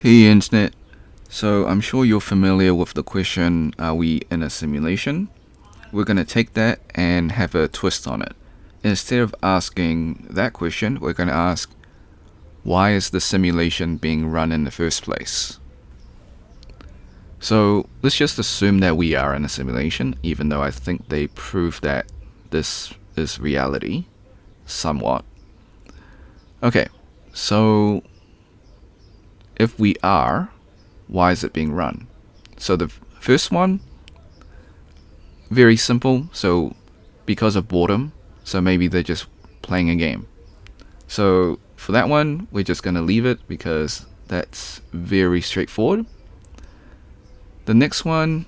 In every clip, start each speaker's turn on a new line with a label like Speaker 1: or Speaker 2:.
Speaker 1: Hey Internet, so I'm sure you're familiar with the question, are we in a simulation? We're going to take that and have a twist on it. Instead of asking that question, we're going to ask, why is the simulation being run in the first place? So let's just assume that we are in a simulation, even though I think they prove that this is reality, somewhat. Okay, so if we are, why is it being run? So the first one, very simple. So because of boredom, so maybe they're just playing a game. So for that one, we're just going to leave it because that's very straightforward. The next one,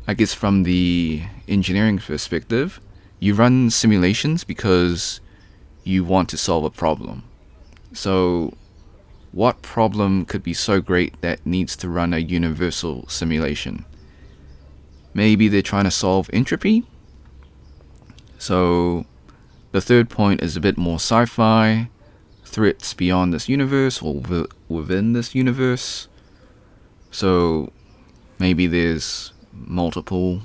Speaker 1: I guess from the engineering perspective, you run simulations because you want to solve a problem. So what problem could be so great that needs to run a universal simulation? Maybe they're trying to solve entropy. So the third point is a bit more sci-fi, threats beyond this universe or within this universe. So maybe there's multiple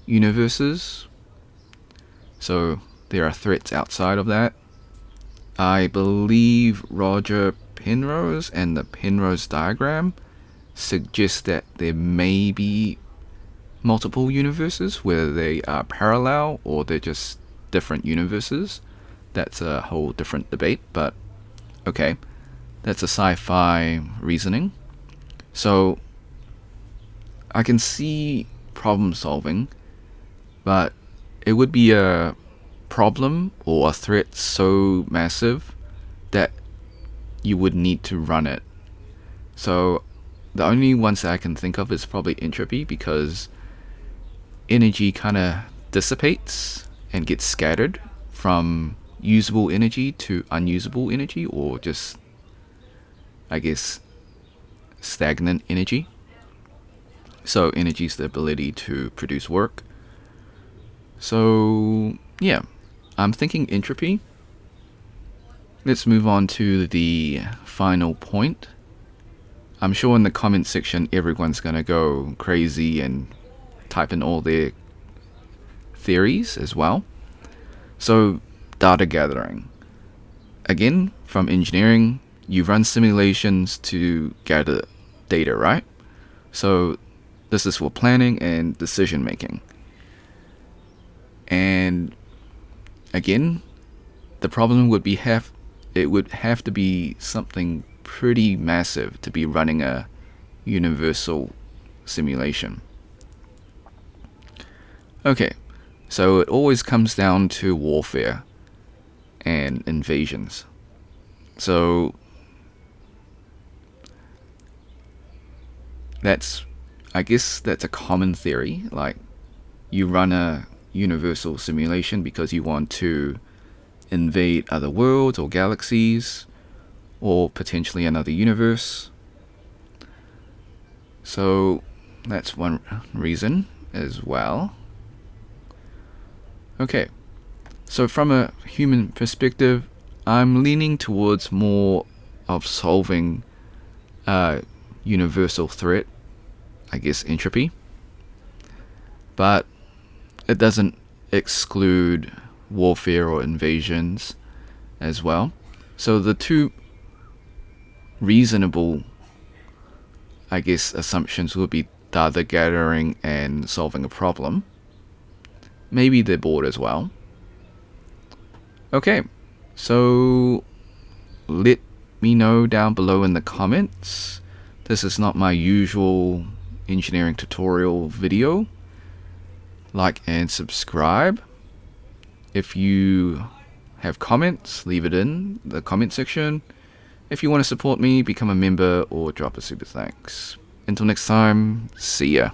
Speaker 1: universes. So there are threats outside of that. I believe Roger Penrose and the Penrose diagram suggest that there may be multiple universes, whether they are parallel or they're just different universes. That's a whole different debate, but okay, that's a sci-fi reasoning. So I can see problem solving, but it would be a problem or a threat so massive that you would need to run it. So the only ones that I can think of is probably entropy, because energy kind of dissipates and gets scattered from usable energy to unusable energy, or just, I guess, stagnant energy. So energy is the ability to produce work. So yeah, I'm thinking entropy. Let's move on to the final point. I'm sure in the comment section everyone's gonna go crazy and type in all their theories as well. So data gathering. Again, from engineering, you run simulations to gather data, right? So this is for planning and decision making. And again, the problem would be it would have to be something pretty massive to be running a universal simulation. Okay, so it always comes down to warfare and invasions. So I guess that's a common theory. Like, you run a universal simulation because you want to invade other worlds or galaxies, or potentially another universe. So that's one reason as well. Okay, so from a human perspective, I'm leaning towards more of solving a universal threat, I guess entropy, but it doesn't exclude warfare or invasions as well. So the two reasonable, I guess, assumptions would be data gathering and solving a problem. Maybe they're bored as well. Okay, so let me know down below in the comments. This is not my usual engineering tutorial video. Like and subscribe. If you have comments, leave it in the comment section. If you want to support me, become a member or drop a super thanks. Until next time, see ya.